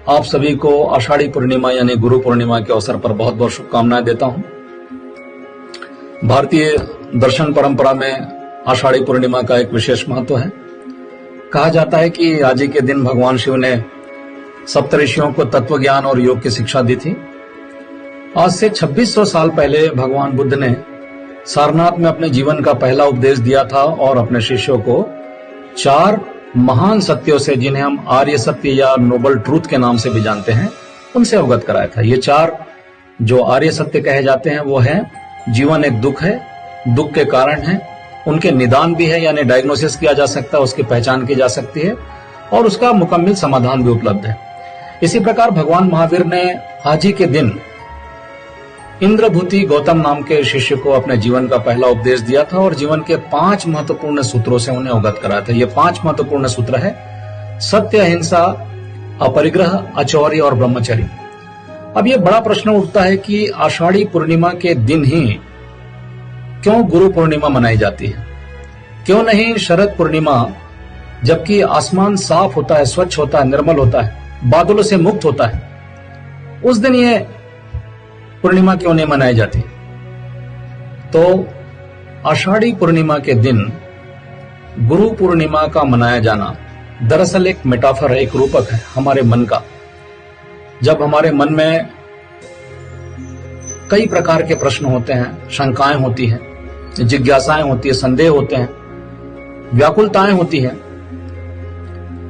आप सभी को आषाढ़ी पूर्णिमा यानी गुरु पूर्णिमा के अवसर पर बहुत बहुत शुभकामनाएं देता हूं। भारतीय दर्शन परंपरा में आषाढ़ी पूर्णिमा का एक विशेष महत्व है। कहा जाता है कि आज ही के दिन भगवान शिव ने सप्तऋषियों को तत्व ज्ञान और योग की शिक्षा दी थी। आज से 2600 साल पहले भगवान बुद्ध ने सारनाथ में अपने जीवन का पहला उपदेश दिया था और अपने शिष्यों को 4 महान सत्यों से, जिन्हें हम आर्य सत्य या नोबल ट्रूथ के नाम से भी जानते हैं, उनसे अवगत कराया था। ये 4 जो आर्य सत्य कहे जाते हैं वो है: जीवन एक दुख है, दुख के कारण है, उनके निदान भी है यानी डायग्नोसिस किया जा सकता है, उसकी पहचान की जा सकती है और उसका मुकम्मल समाधान भी उपलब्ध है। इसी प्रकार भगवान महावीर ने आज ही के दिन इंद्रभूति गौतम नाम के शिष्य को अपने जीवन का पहला उपदेश दिया था और जीवन के 5 महत्वपूर्ण सूत्रों से उन्हें अवगत कराया था। ये 5 महत्वपूर्ण सूत्र है: सत्य, अहिंसा, अपरिग्रह, अचौर्य और ब्रह्मचर्य। अब ये बड़ा प्रश्न उठता है कि आषाढ़ी पूर्णिमा के दिन ही क्यों गुरु पूर्णिमा मनाई जाती है? क्यों नहीं शरद पूर्णिमा, जबकि आसमान साफ होता है, स्वच्छ होता है, निर्मल होता है, बादलों से मुक्त होता है, उस दिन ये पूर्णिमा क्यों नहीं मनाई जाती? तो आषाढ़ी पूर्णिमा के दिन गुरु पूर्णिमा का मनाया जाना दरअसल एक मेटाफर है, एक रूपक है हमारे मन का। जब हमारे मन में कई प्रकार के प्रश्न होते हैं, शंकाएं होती हैं, जिज्ञासाएं होती है, संदेह होते हैं, व्याकुलताएं होती हैं,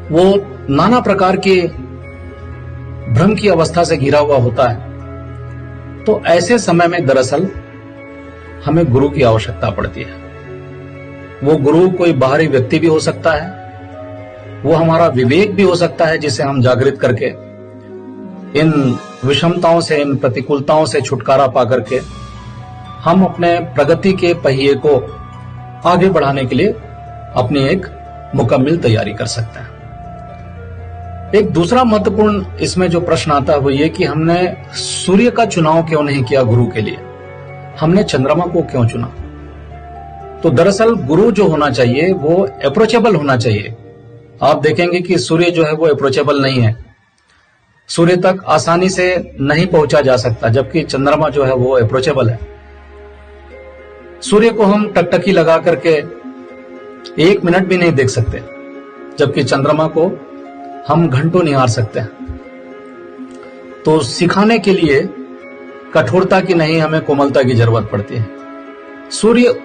वो नाना प्रकार के भ्रम की अवस्था से घिरा हुआ होता है, तो ऐसे समय में दरअसल हमें गुरु की आवश्यकता पड़ती है। वो गुरु कोई बाहरी व्यक्ति भी हो सकता है, वो हमारा विवेक भी हो सकता है, जिसे हम जागृत करके इन विषमताओं से, इन प्रतिकूलताओं से छुटकारा पा करके हम अपने प्रगति के पहिए को आगे बढ़ाने के लिए अपनी एक मुकम्मल तैयारी कर सकते हैं। एक दूसरा महत्वपूर्ण इसमें जो प्रश्न आता है वो ये कि हमने सूर्य का चुनाव क्यों नहीं किया गुरु के लिए, हमने चंद्रमा को क्यों चुना? तो दरअसल गुरु जो होना चाहिए वो अप्रोचेबल होना चाहिए। आप देखेंगे कि सूर्य जो है वो अप्रोचेबल नहीं है, सूर्य तक आसानी से नहीं पहुंचा जा सकता, जबकि चंद्रमा जो है वो अप्रोचेबल है। सूर्य को हम टकटकी लगा करके 1 मिनट भी नहीं देख सकते, जबकि चंद्रमा को हम घंटों निहार सकते हैं। तो सिखाने के लिए कठोरता की नहीं, हमें कोमलता की जरूरत पड़ती है। सूर्य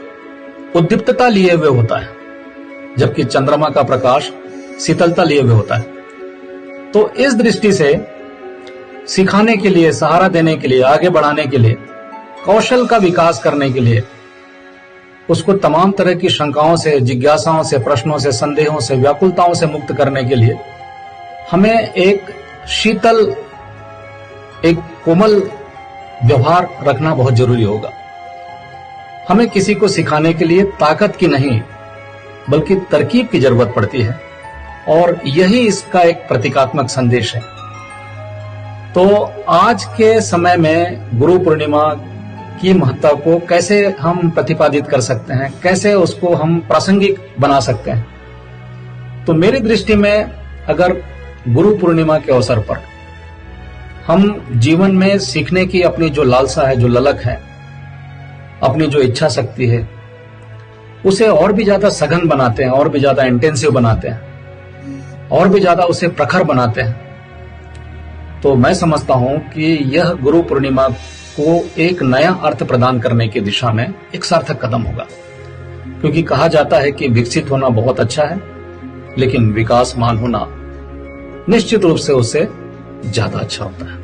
उद्दीप्तता लिए हुए होता है, जबकि चंद्रमा का प्रकाश शीतलता लिए हुए होता है। तो इस दृष्टि से सिखाने के लिए, सहारा देने के लिए, आगे बढ़ाने के लिए, कौशल का विकास करने के लिए, उसको तमाम तरह की शंकाओं से, जिज्ञासाओं से, प्रश्नों से, संदेहों से, व्याकुलताओं से मुक्त करने के लिए हमें एक शीतल, एक कोमल व्यवहार रखना बहुत जरूरी होगा। हमें किसी को सिखाने के लिए ताकत की नहीं बल्कि तरकीब की जरूरत पड़ती है और यही इसका एक प्रतीकात्मक संदेश है। तो आज के समय में गुरु पूर्णिमा की महत्ता को कैसे हम प्रतिपादित कर सकते हैं, कैसे उसको हम प्रासंगिक बना सकते हैं? तो मेरी दृष्टि में अगर गुरु पूर्णिमा के अवसर पर हम जीवन में सीखने की अपनी जो लालसा है, जो ललक है, अपनी जो इच्छा शक्ति है, उसे और भी ज्यादा सघन बनाते हैं, और भी ज्यादा इंटेंसिव बनाते हैं, और भी ज्यादा उसे प्रखर बनाते हैं, तो मैं समझता हूं कि यह गुरु पूर्णिमा को एक नया अर्थ प्रदान करने की दिशा में एक सार्थक कदम होगा। क्योंकि कहा जाता है कि विकसित होना बहुत अच्छा है, लेकिन विकासमान होना निश्चित रूप से उससे ज्यादा अच्छा होता है।